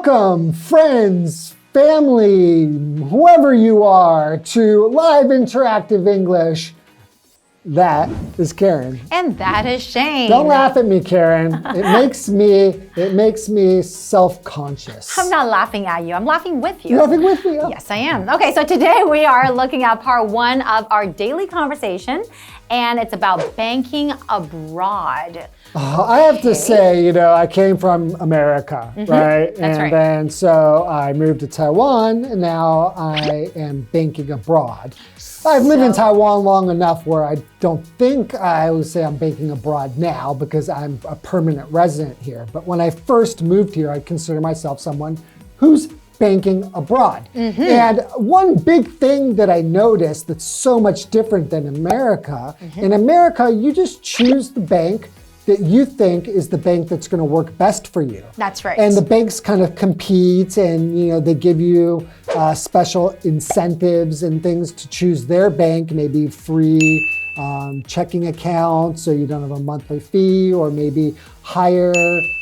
Welcome, friends, family, whoever you are, to Live Interactive English. That is Karen. And that is Shane. Don't laugh at me, Karen. It makes me self-conscious. I'm not laughing at you. I'm laughing with you. You're laughing with me? Oh. Yes, I am. Okay, so today we are looking at part 1 of our daily conversation, and it's about banking abroad. I have to say, I came from America, right? That's right. Then so I moved to Taiwan, and now I am banking abroad. I've lived in Taiwan long enough where I don't think I would say I'm banking abroad now because I'm a permanent resident here. But when I first moved here, I consider myself someone who's banking abroad. And one big thing that I noticed that's so much different than America, in America, you just choose the bank that you think is the bank that's going to work best for you. That's right. And the banks kind of compete and they give you special incentives and things to choose their bank, maybe free checking account so you don't have a monthly fee, or maybe higher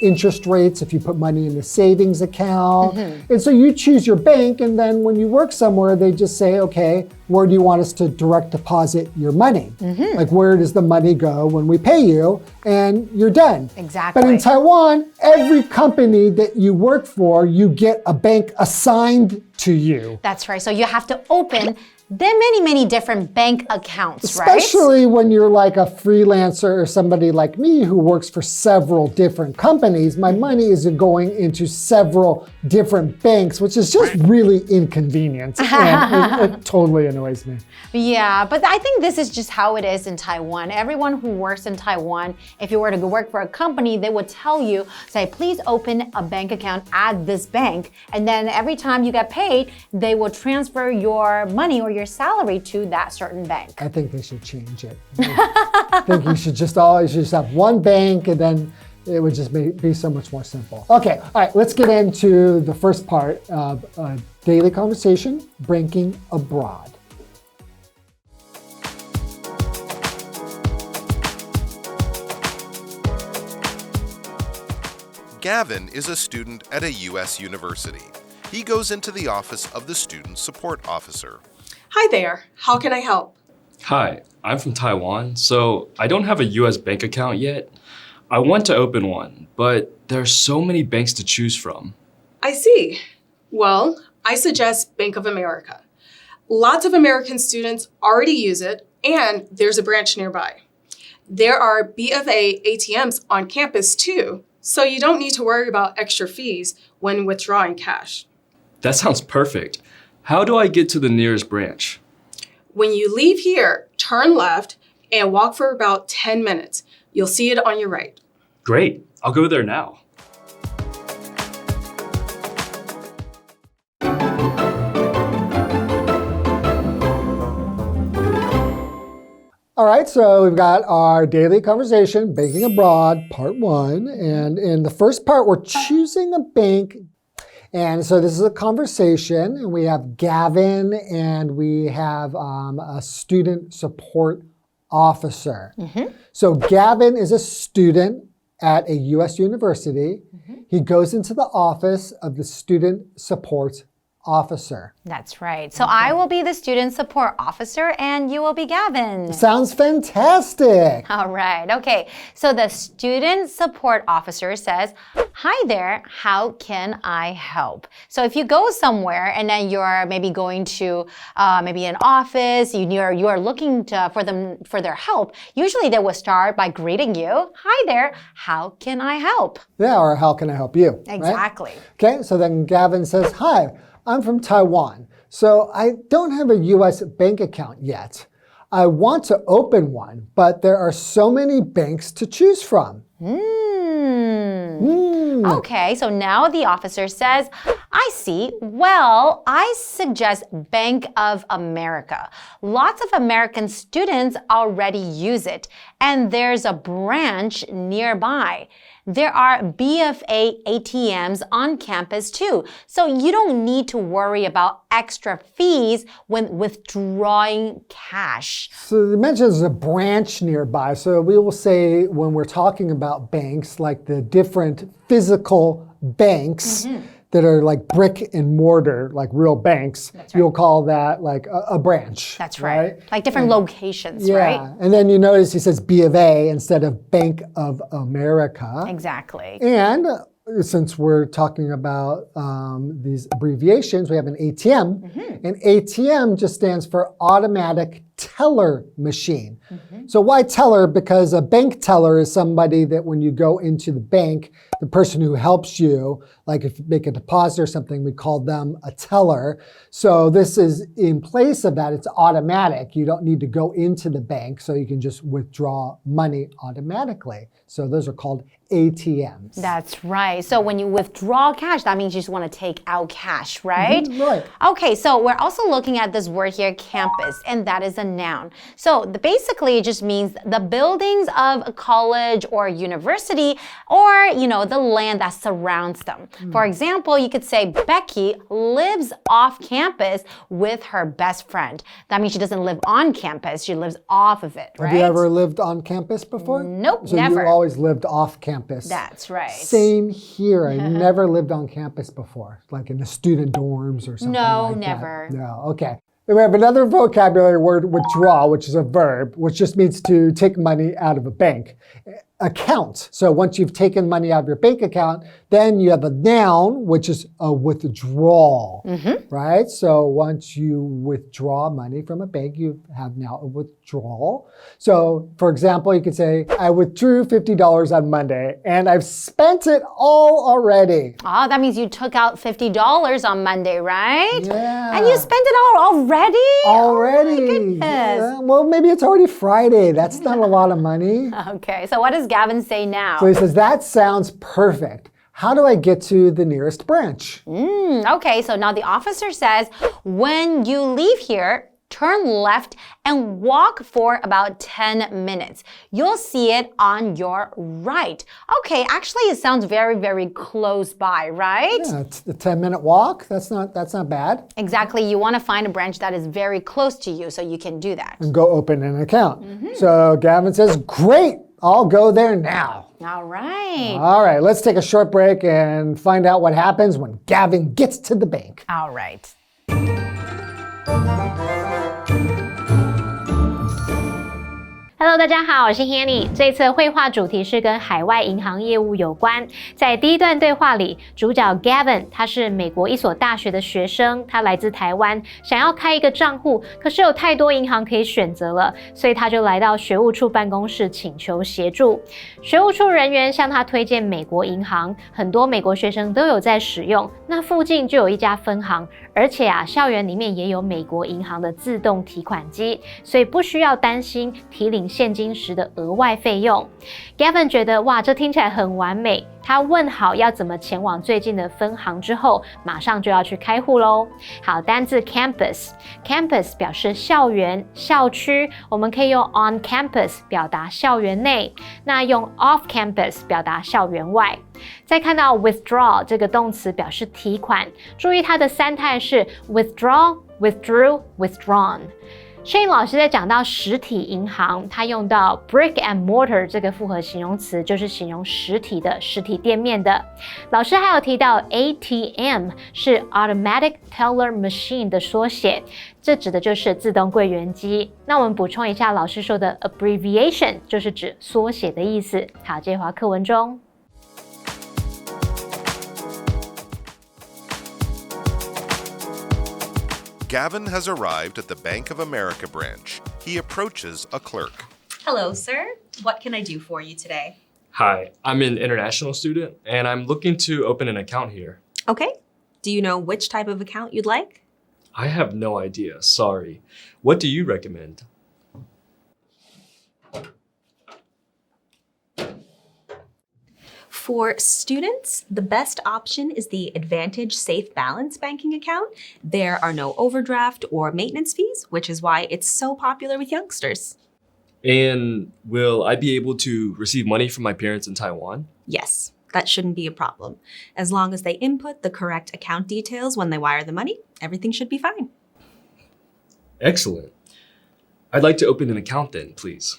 interest rates if you put money in the savings account. And so you choose your bank, and then when you work somewhere, they just say, okay, where do you want us to direct deposit your money? Like, where does the money go when we pay you? And you're done. Exactly. But in Taiwan, every company that you work for, you get a bank assigned to you. That's right. So you have to open many different bank accounts, right? Especially when you're like a freelancer or somebody like me who works for several different companies, my money is going into several different banks, which is just really inconvenient. And it totally annoys me. Yeah, but I think this is just how it is in Taiwan. Everyone who works in Taiwan, if you were to go work for a company, they would tell you, say, please open a bank account at this bank. And then every time you get paid, they will transfer your money or your salary to that certain bank. I think they should change it. I think you should just always just have one bank, and then it would just be so much more simple. Okay, all right, let's get into the first part of daily conversation, banking abroad. Gavin is a student at a U.S. university. He goes into the office of the Student Support Officer. Hi there, how can I help? Hi, I'm from Taiwan, so I don't have a US bank account yet. I want to open one, but there are so many banks to choose from. I see. Well, I suggest Bank of America. Lots of American students already use it, and there's a branch nearby. There are B of A ATMs on campus too, so you don't need to worry about extra fees when withdrawing cash. That sounds perfect. How do I get to the nearest branch? When you leave here, turn left and walk for about 10 minutes. You'll see it on your right. Great, I'll go there now. All right, so we've got our daily conversation, banking abroad, part 1. And in the first part, we're choosing a bank. And so this is a conversation, and we have Gavin, and we have a student support officer. So Gavin is a student at a U.S. university. He goes into the office of the student support officer. That's right. So I will be the student support officer and you will be Gavin. Sounds fantastic. All right. Okay. So the student support officer says, hi there, how can I help? So if you go somewhere and then you're maybe going to maybe an office, you are looking for their help, usually they will start by greeting you. Hi there, how can I help? Yeah, or how can I help you? Exactly. Right? Okay, so then Gavin says, hi, I'm from Taiwan, so I don't have a US bank account yet. I want to open one, but there are so many banks to choose from. Okay, so now the officer says, I see. Well, I suggest Bank of America. Lots of American students already use it, and there's a branch nearby. There are B of A ATMs on campus too, so you don't need to worry about extra fees when withdrawing cash. So they mentioned there's a branch nearby, so we will say when we're talking about banks, like the different physical banks, that are like brick and mortar, like real banks, you'll call that like a branch. That's right. Like different locations, yeah. right? And then you notice he says B of A instead of Bank of America. Exactly. And since we're talking about these abbreviations, we have an ATM. And ATM just stands for automatic teller machine. So why teller? Because a bank teller is somebody that when you go into the bank, the person who helps you, like if you make a deposit or something, we call them a teller. So this is in place of that, it's automatic. You don't need to go into the bank, so you can just withdraw money automatically. So those are called ATMs. That's right. So when you withdraw cash, that means you just want to take out cash, right? Right. Okay, so we're also looking at this word here, campus, and that is a noun. So basically it just means the buildings of a college or a university, or, you know, the land that surrounds them. For example, you could say Becky lives off campus with her best friend. That means she doesn't live on campus, she lives off of it, right? Have you ever lived on campus before? Nope, so never. You always lived off campus. That's right. Same here. I never lived on campus before, like in the student dorms or something like never. that. No, okay. Then we have another vocabulary word, withdraw, which is a verb, which just means to take money out of a bank. Account. So once you've taken money out of your bank account, then you have a noun, which is a withdrawal, right? So once you withdraw money from a bank, you have now a withdrawal. So for example, you could say, I withdrew $50 on Monday and I've spent it all already. Oh, that means you took out $50 on Monday, right? Yeah. And you spent it all already? Already. Oh my goodness. Yeah. Well, maybe it's already Friday. That's not a lot of money. Okay, so what does Gavin say now? So he says, that sounds perfect. How do I get to the nearest branch? Okay, so now the officer says, when you leave here, turn left and walk for about 10 minutes. You'll see it on your right. Okay, actually it sounds very, very close by, right? Yeah, it's the 10-minute walk. That's not bad. Exactly. You want to find a branch that is very close to you so you can do that. And go open an account. So Gavin says, great, I'll go there now. All right. All right, let's take a short break and find out what happens when Gavin gets to the bank. All right. Hello， 大家好，我是 Hanny。这一次的绘画主题是跟海外银行业务有关。在第一段对话里，主角 Gavin 他是美国一所大学的学生，他来自台湾，想要开一个账户，可是有太多银行可以选择了，所以他就来到学务处办公室请求协助。学务处人员向他推荐美国银行，很多美国学生都有在使用。那附近就有一家分行，而且校园里面也有美国银行的自动提款机，所以不需要担心提领现金时的额外费用。Gavin 觉得哇，这听起来很完美。他问好要怎么前往最近的分行之后，马上就要去开户咯。好，单字 campus 表示校园、校区，我们可以用 on campus 表达校园内，那用 off campus 表达校园外。再看到 withdraw 这个动词表示提款，注意它的三态是 withdraw, withdrew, withdrawn。Shane 老师在讲到实体银行，他用到 brick and mortar 这个复合形容词，就是形容实体的实体店面的。老师还有提到 ATM 是 automatic teller machine 的缩写，这指的就是自动柜员机。那我们补充一下老师说的 abbreviation 就是指缩写的意思。好，接回课文中。Gavin has arrived at the Bank of America branch. He approaches a clerk. Hello, sir. What can I do for you today? Hi, I'm an international student and I'm looking to open an account here. Okay. Do you know which type of account you'd like? I have no idea, sorry. What do you recommend? For students, the best option is the Advantage Safe Balance banking account. There are no overdraft or maintenance fees, which is why it's so popular with youngsters. And will I be able to receive money from my parents in Taiwan? Yes, that shouldn't be a problem. As long as they input the correct account details when they wire the money, everything should be fine. Excellent. I'd like to open an account then, please.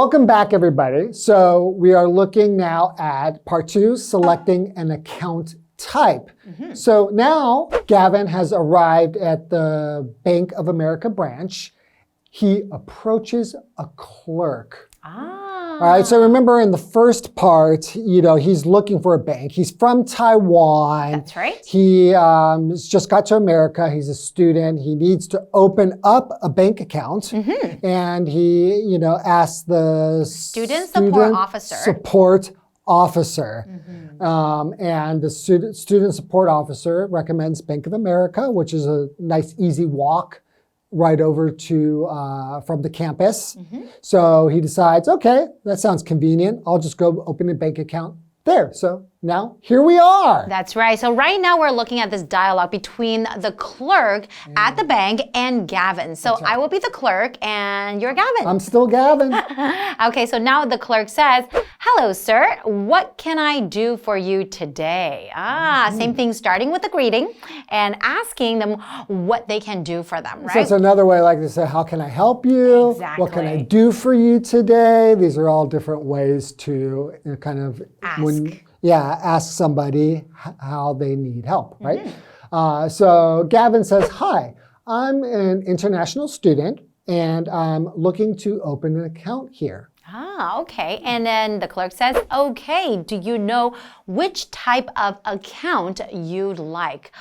Welcome back, everybody. So we are looking now at part 2, selecting an account type. So now Gavin has arrived at the Bank of America branch. He approaches a clerk. All right, so remember in the first part, he's looking for a bank. He's from Taiwan. That's right. He just got to America. He's a student. He needs to open up a bank account. And he, asks the Student support officer. And the student support officer recommends Bank of America, which is a nice, easy walk right over to from the campus. So he decides, okay, that sounds convenient. I'll just go open a bank account there. So now here we are. That's right. So right now we're looking at this dialogue between the clerk at the bank and Gavin. So I will be the clerk and you're Gavin. I'm still Gavin. Okay, so now the clerk says, hello, sir. What can I do for you today? Same thing, starting with the greeting and asking them what they can do for them, right? So it's another way like to say, how can I help you? Exactly. What can I do for you today? These are all different ways to kind of ask somebody how they need help, right? So Gavin says, hi, I'm an international student and I'm looking to open an account here. Okay. And then the clerk says, okay, do you know which type of account you'd like?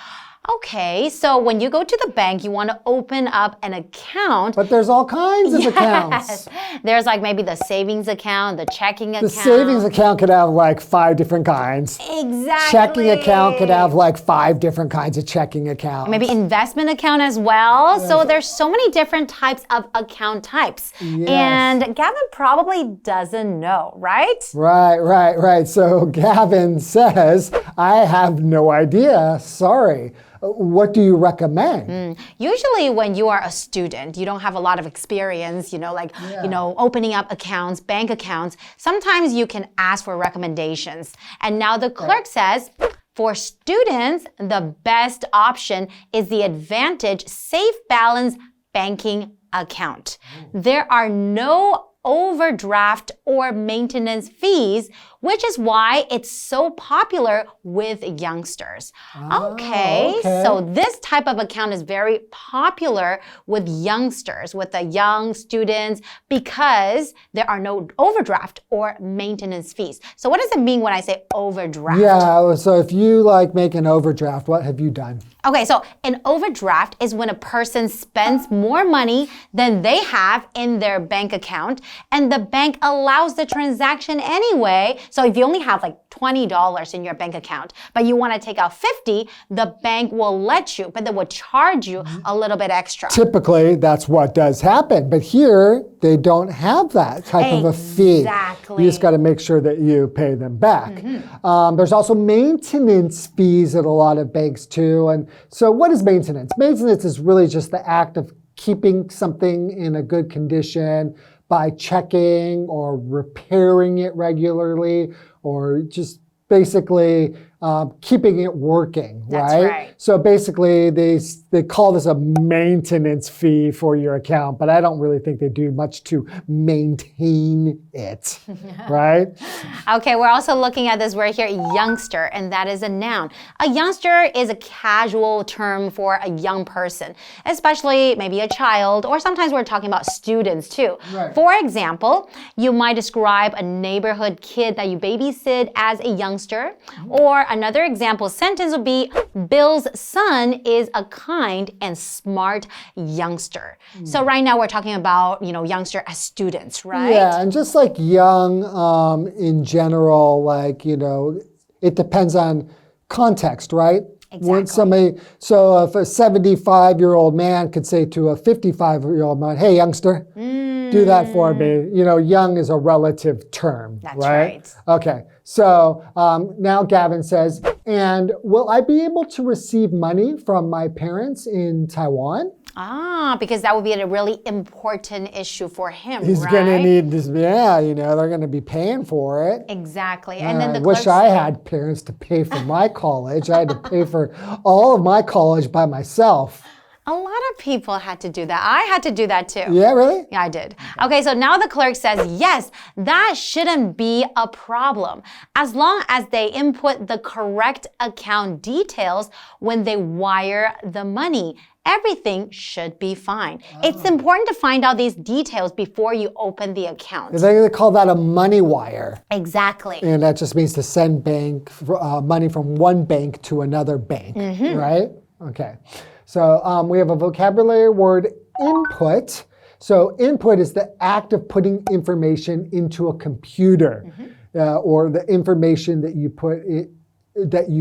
Okay, so when you go to the bank, you want to open up an account. But there's all kinds of accounts. There's like maybe the savings account, the checking account. The savings account could have like 5 different kinds. Exactly. Checking account could have like 5 different kinds of checking accounts. Maybe investment account as well. So there's so many different types of account types. Yes. And Gavin probably doesn't know, right? Right. So Gavin says, I have no idea. Sorry. What do you recommend? Usually when you are a student, you don't have a lot of experience, opening up accounts, bank accounts. Sometimes you can ask for recommendations. And now the clerk says, for students, the best option is the Advantage Safe Balance Banking Account. There are no overdraft or maintenance fees, which is why it's so popular with youngsters. Okay, so this type of account is very popular with youngsters, with the young students, because there are no overdraft or maintenance fees. So what does it mean when I say overdraft? Yeah, so if you make an overdraft, what have you done? Okay, so an overdraft is when a person spends more money than they have in their bank account, and the bank allows the transaction anyway. So if you only have $20 in your bank account, but you want to take out $50, the bank will let you, but they will charge you a little bit extra. Typically, that's what does happen. But here, they don't have that type of a fee. Exactly. You just got to make sure that you pay them back. There's also maintenance fees at a lot of banks too. And so what is maintenance? Maintenance is really just the act of keeping something in a good condition by checking or repairing it regularly, or just basically keeping it working, That's right? right. So basically, they call this a maintenance fee for your account, but I don't really think they do much to maintain it, right? Okay, we're also looking at this word here, youngster, and that is a noun. A youngster is a casual term for a young person, especially maybe a child, or sometimes we're talking about students too. Right. For example, you might describe a neighborhood kid that you babysit as a youngster, or another example sentence would be, Bill's son is a kind and smart youngster. So right now we're talking about, youngster as students, right? Yeah, and just like young in general, it depends on context, right? When so if a 75-year-old man could say to a 55-year-old man, hey, youngster, do that for me. Young is a relative term, That's right? Okay, so now Gavin says, and will I be able to receive money from my parents in Taiwan? Because that would be a really important issue for him, He's right? going to need this, they're going to be paying for it. Exactly. And then I the wish I had parents to pay for my college. I had to pay for all of my college by myself. A lot of people had to do that. I had to do that too. Yeah, really? Yeah, I did. Okay, so now the clerk says, yes, that shouldn't be a problem. As long as they input the correct account details when they wire the money, everything should be fine. It's important to find out these details before you open the account. They call that a money wire. Exactly. And that just means to send money from one bank to another bank, right? Okay. So we have a vocabulary word, input. So input is the act of putting information into a computer or the information that you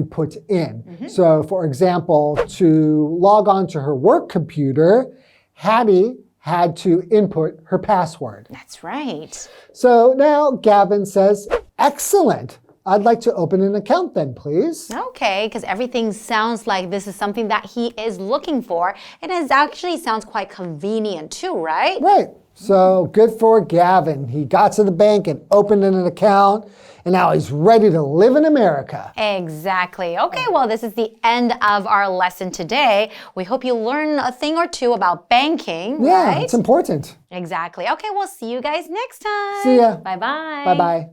put in. So for example, to log on to her work computer, Hattie had to input her password. That's right. So now Gavin says, excellent. I'd like to open an account then, please. Okay, because everything sounds like this is something that he is looking for. And it actually sounds quite convenient too, right? Right. So good for Gavin. He got to the bank and opened an account, and now he's ready to live in America. Exactly. Okay, well, this is the end of our lesson today. We hope you learn a thing or two about banking, Yeah, right? it's important. Exactly. Okay, we'll see you guys next time. See ya. Bye-bye. Bye-bye.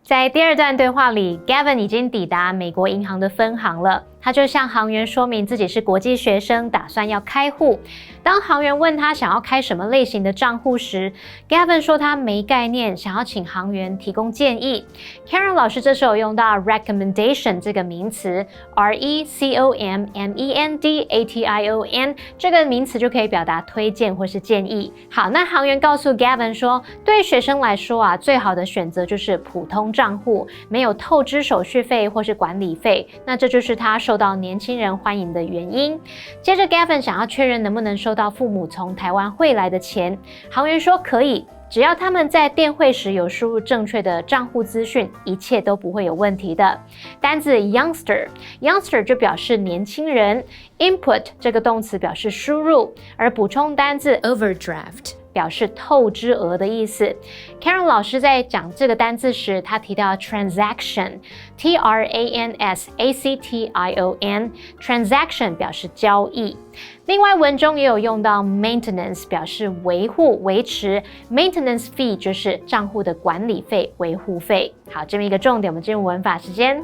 在第二段对话里 ，Gavin 已经抵达美国银行的分行了。他就向行员说明自己是国际学生，打算要开户。当行员问他想要开什么类型的账户时 ，Gavin 说他没概念，想要请行员提供建议。Karen 老师这时候用到 recommendation 这个名词 ，recommendatation 这个名词就可以表达推荐或是建议。好，那行员告诉 Gavin 说，对学生来说啊，最好的选择就是普通账户，没有透支手续费或是管理费。那这就是他受到年轻人欢迎的原因。接着 Gavin 想要确认能不能收到父母从台湾汇来的钱，行员说可以，只要他们在电汇时有输入正确的账户资讯，一切都不会有问题的。单字 youngster 就表示年轻人 ，input 这个动词表示输入，而补充单字 overdraft表示透支额的意思。Karen 老师在讲这个单字时，他提到 transaction，transaction 表示交易。另外文中也有用到 maintenance 表示维护维持 ，maintenance fee 就是账户的管理费维护费。好，这边一个重点，我们进入文法时间。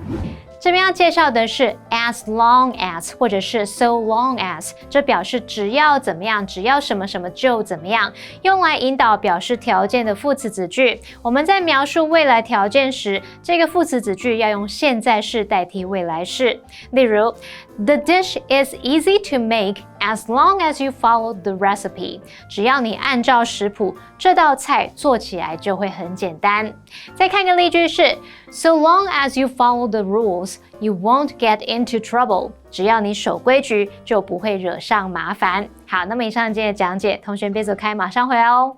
这边要介绍的是 as long as 或者是 so long as， 这表示只要怎么样，只要什么什么就怎么样，用来引导表示条件的副词子句。我们在描述未来条件时，这个副词子句要用现在式代替未来式。例如 ，The dish is easy to make as long as you follow the recipe。只要你按照食谱，这道菜做起来就会很简单。再看个例句是 ，So long as you follow the rules。You won't get into trouble. 只要你守规矩，就不会惹上麻烦。好，那么以上今天的讲解，同学别走开，马上回来哦。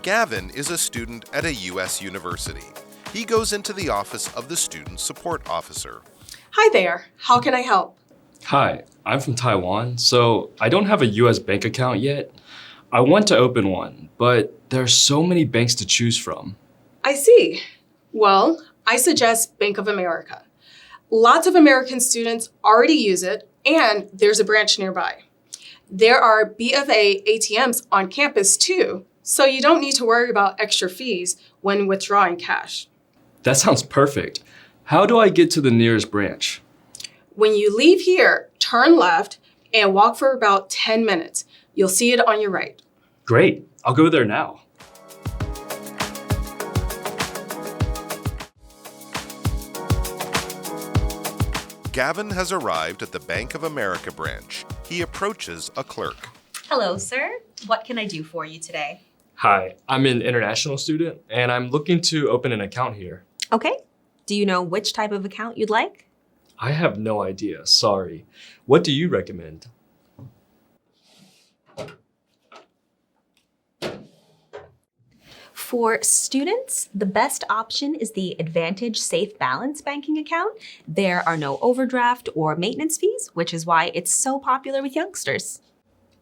Gavin is a student at a U.S. university. He goes into the office of the student support officer. Hi there. How can I help? Hi, I'm from Taiwan, so I don't have a US bank account yet. I want to open one, but there are so many banks to choose from. I see. Well, I suggest Bank of America. Lots of American students already use it, and there's a branch nearby. There are B of A ATMs on campus too, so you don't need to worry about extra fees when withdrawing cash. That sounds perfect. How do I get to the nearest branch? When you leave here, turn left and walk for about 10 minutes. You'll see it on your right. Great, I'll go there now. Gavin has arrived at the Bank of America branch. He approaches a clerk. Hello, sir. What can I do for you today? Hi, I'm an international student, and I'm looking to open an account here. Okay. Do you know which type of account you'd like? I have no idea, sorry. What do you recommend? For students, the best option is the Advantage Safe Balance banking account. There are no overdraft or maintenance fees, which is why it's so popular with youngsters.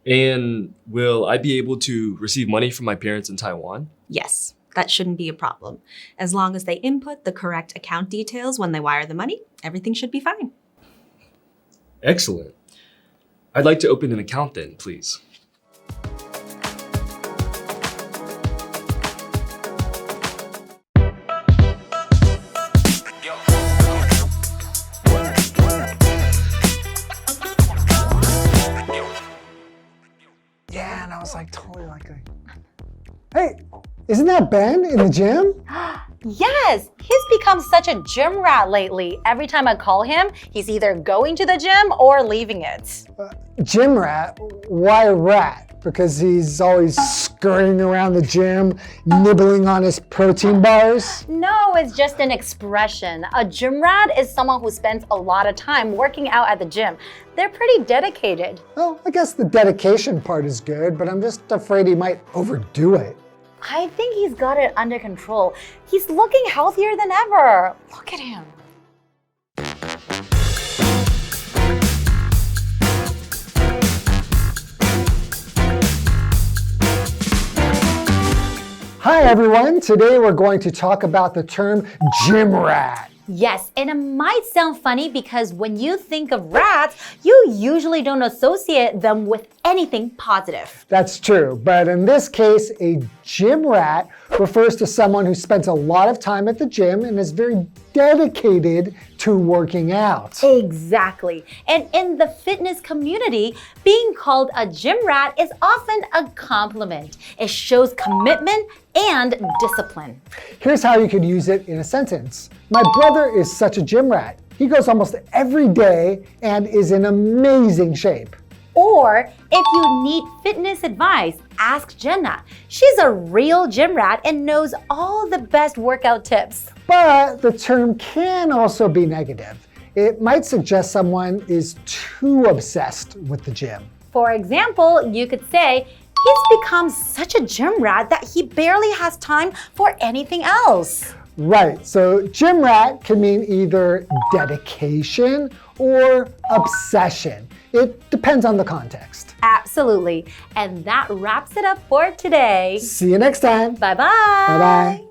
And will I be able to receive money from my parents in Taiwan? Yes, that shouldn't be a problem. As long as they input the correct account details when they wire the money, everything should be fine. Excellent. I'd like to open an account then, please. Yeah, and I was like totally like, hey, isn't that Ben in the gym? Yes, he's become such a gym rat lately. Every time I call him, he's either going to the gym or leaving it. Gym rat? Why rat? Because he's always scurrying around the gym, nibbling on his protein bars? No, it's just an expression. A gym rat is someone who spends a lot of time working out at the gym. They're pretty dedicated. Well, I guess the dedication part is good, but I'm just afraid he might overdo it. I think he's got it under control. He's looking healthier than ever. Look at him. Hi everyone, today we're going to talk about the term gym rat. Yes, and it might sound funny because when you think of rats, you usually don't associate them with anything positive. That's true, but in this case, a gym rat refers to someone who spends a lot of time at the gym and is very dedicated to working out. Exactly. And in the fitness community, being called a gym rat is often a compliment. It shows commitment and discipline. Here's how you could use it in a sentence. My brother is such a gym rat. He goes almost every day and is in amazing shape. Or if you need fitness advice, ask Jenna. She's a real gym rat and knows all the best workout tips. But the term can also be negative. It might suggest someone is too obsessed with the gym. For example, you could say, he's become such a gym rat that he barely has time for anything else. Right, so gym rat can mean either dedication or obsession. It depends on the context. Absolutely. And that wraps it up for today. See you next time. Bye-bye. Bye-bye.